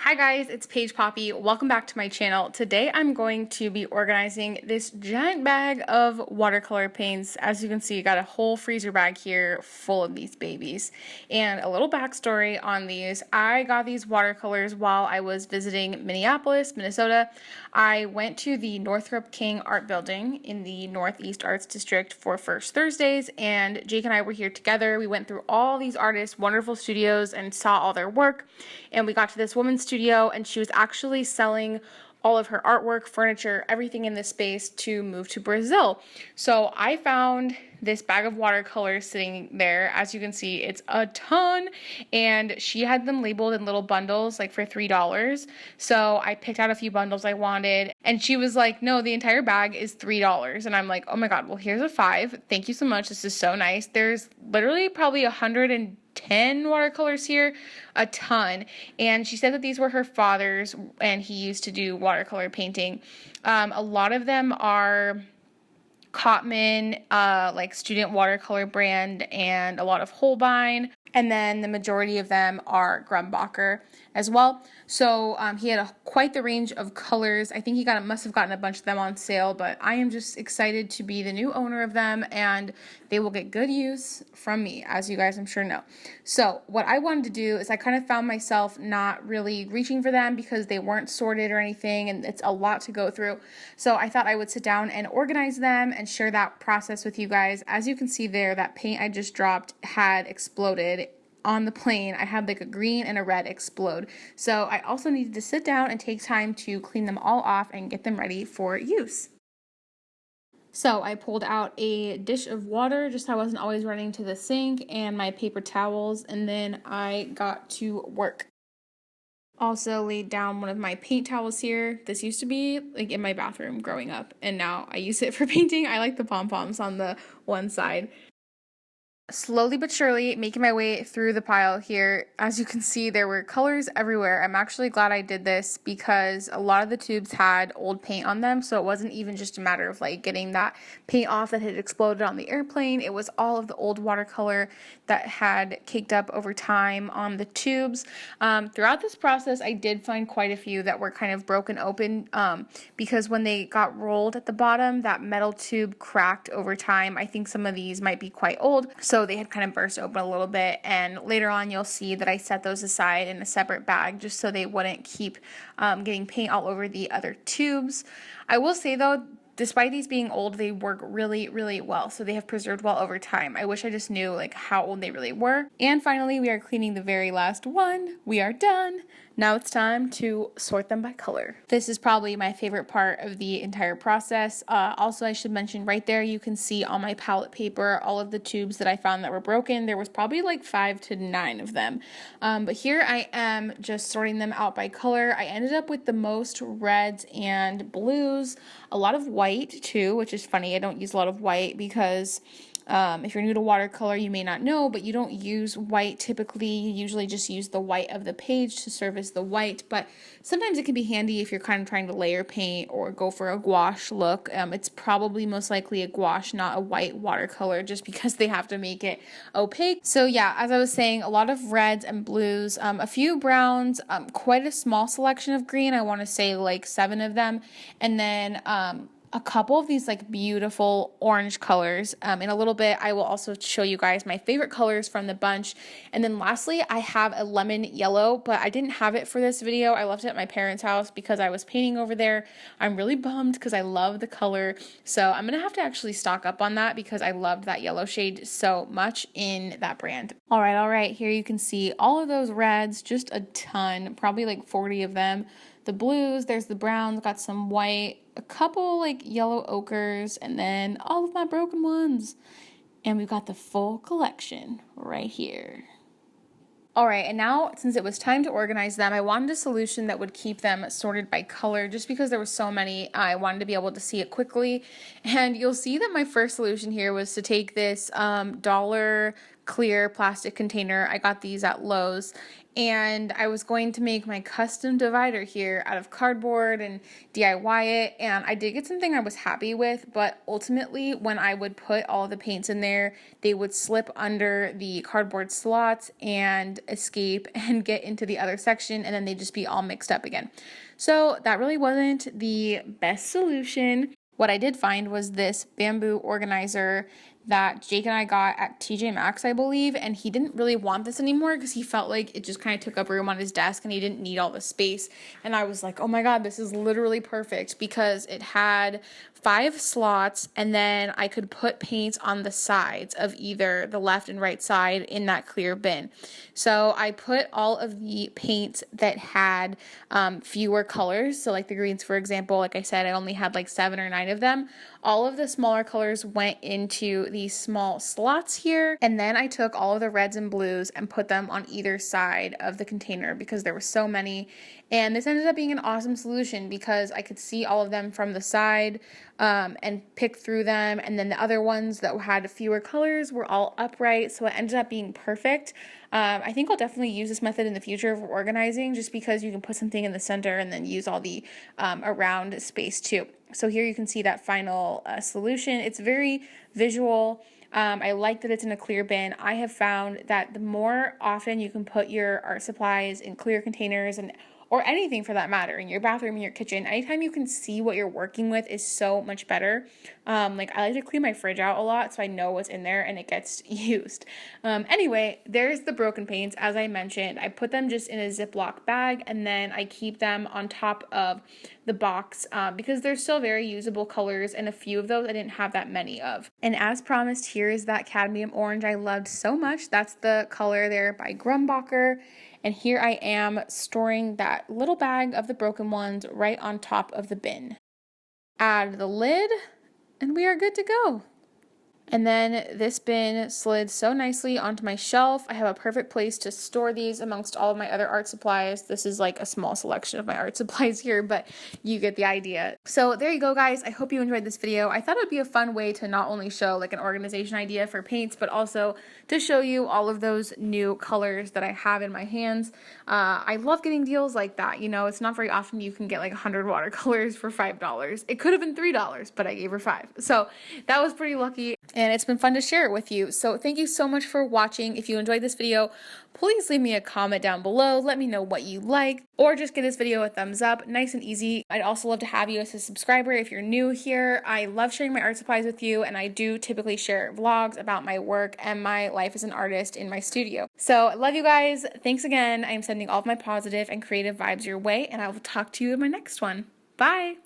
Hi guys, it's Paige Poppe. Welcome back to my channel. Today I'm going to be organizing this giant bag of watercolor paints. As you can see, I got a whole freezer bag here full of these babies. And a little backstory on these. I got these watercolors while I was visiting Minneapolis, Minnesota. I went to the Northrop King Art Building in the Northeast Arts District for First Thursdays, and Jake and I were here together. We went through all these artists' wonderful studios and saw all their work, and we got to this woman's studio, and she was actually selling all of her artwork, furniture, everything in this space to move to Brazil. So I found this bag of watercolors sitting there. As you can see, it's a ton, and she had them labeled in little bundles, like for $3. So I picked out a few bundles I wanted, and she was like, no, the entire bag is $3. And I'm like, oh my God, well, here's a 5. Thank you so much. This is so nice. There's literally probably 110 watercolors here, a ton. And she said that these were her father's, and he used to do watercolor painting. A lot of them are Cadmium, like student watercolor brand, and a lot of Holbein, and then the majority of them are Grumbacher as well. So he had quite the range of colors. I think he must have gotten a bunch of them on sale, but I am just excited to be the new owner of them, and they will get good use from me, as you guys I'm sure know. So what I wanted to do is I kind of found myself not really reaching for them because they weren't sorted or anything, and it's a lot to go through. So I thought I would sit down and organize them and share that process with you guys. As you can see there, that paint I just dropped had exploded on the plane. I had like a green and a red explode. So I also needed to sit down and take time to clean them all off and get them ready for use. So I pulled out a dish of water just so I wasn't always running to the sink, and my paper towels, and then I got to work. Also laid down one of my paint towels here. This used to be like in my bathroom growing up, and now I use it for painting. I like the pom-poms on the one side. Slowly but surely making my way through the pile here. As you can see, there were colors everywhere. I'm actually glad I did this because a lot of the tubes had old paint on them, so it wasn't even just a matter of like getting that paint off that had exploded on the airplane. It was all of the old watercolor that had caked up over time on the tubes. Throughout this process, I did find quite a few that were kind of broken open because when they got rolled at the bottom, that metal tube cracked over time. I think some of these might be quite old, so they had kind of burst open a little bit, and later on you'll see that I set those aside in a separate bag just so they wouldn't keep getting paint all over the other tubes. I will say though, despite these being old, they work really, really well. So they have preserved well over time. I wish I just knew like how old they really were. And finally, we are cleaning the very last one. We are done. Now it's time to sort them by color. This is probably my favorite part of the entire process. Also, I should mention right there, you can see on my palette paper all of the tubes that I found that were broken. There was probably like 5 to 9 of them. But here I am just sorting them out by color. I ended up with the most reds and blues, a lot of white too, which is funny. I don't use a lot of white because if you're new to watercolor, you may not know, but you don't use white typically. You usually just use the white of the page to serve as the white, but sometimes it can be handy if you're kind of trying to layer paint or go for a gouache look. It's probably most likely a gouache, not a white watercolor, just because they have to make it opaque. So yeah, as I was saying, a lot of reds and blues, a few browns, quite a small selection of green. I want to say like 7 of them, and then a couple of these like beautiful orange colors. In a little bit, I will also show you guys my favorite colors from the bunch. And then lastly, I have a lemon yellow, but I didn't have it for this video. I left it at my parents' house because I was painting over there. I'm really bummed because I love the color. So I'm gonna have to actually stock up on that because I loved that yellow shade so much in that brand. All right, here you can see all of those reds, just a ton, probably like 40 of them. The blues, there's the browns, got some white, a couple like yellow ochres, and then all of my broken ones. And we've got the full collection right here. All right, and now since it was time to organize them, I wanted a solution that would keep them sorted by color. Just because there were so many, I wanted to be able to see it quickly. And you'll see that my first solution here was to take this dollar clear plastic container. I got these at Lowe's, and I was going to make my custom divider here out of cardboard and DIY it, and I did get something I was happy with, but ultimately when I would put all the paints in there, they would slip under the cardboard slots and escape and get into the other section, and then they'd just be all mixed up again. So that really wasn't the best solution. What I did find was this bamboo organizer that Jake and I got at TJ Maxx, I believe, and he didn't really want this anymore because he felt like it just kind of took up room on his desk and he didn't need all the space. And I was like, oh my God, this is literally perfect because it had 5 slots, and then I could put paints on the sides of either the left and right side in that clear bin. So I put all of the paints that had fewer colors. So like the greens, for example, like I said, I only had like 7 or 9 of them. All of the smaller colors went into these small slots here, and then I took all of the reds and blues and put them on either side of the container because there were so many. And this ended up being an awesome solution because I could see all of them from the side and pick through them, and then the other ones that had fewer colors were all upright, so it ended up being perfect. I think I'll definitely use this method in the future for organizing just because you can put something in the center and then use all the around space too. So here you can see that final solution. It's very visual. I like that it's in a clear bin. I have found that the more often you can put your art supplies in clear containers or anything for that matter, in your bathroom, in your kitchen, anytime you can see what you're working with is so much better. Like I like to clean my fridge out a lot so I know what's in there and it gets used. Anyway, there's the broken paints. As I mentioned, I put them just in a Ziploc bag and then I keep them on top of the box because they're still very usable colors, and a few of those I didn't have that many of. And as promised, here is that cadmium orange I loved so much. That's the color there by Grumbacher. And here I am storing that little bag of the broken ones right on top of the bin. Add the lid, and we are good to go. And then this bin slid so nicely onto my shelf. I have a perfect place to store these amongst all of my other art supplies. This is like a small selection of my art supplies here, but you get the idea. So there you go, guys. I hope you enjoyed this video. I thought it would be a fun way to not only show like an organization idea for paints, but also to show you all of those new colors that I have in my hands. I love getting deals like that. You know, it's not very often you can get like 100 watercolors for $5. It could have been $3, but I gave her 5. So that was pretty lucky. And it's been fun to share it with you. So thank you so much for watching. If you enjoyed this video, please leave me a comment down below. Let me know what you like, or just give this video a thumbs up. Nice and easy. I'd also love to have you as a subscriber if you're new here. I love sharing my art supplies with you, and I do typically share vlogs about my work and my life as an artist in my studio. So I love you guys. Thanks again. I am sending all of my positive and creative vibes your way, and I will talk to you in my next one. Bye.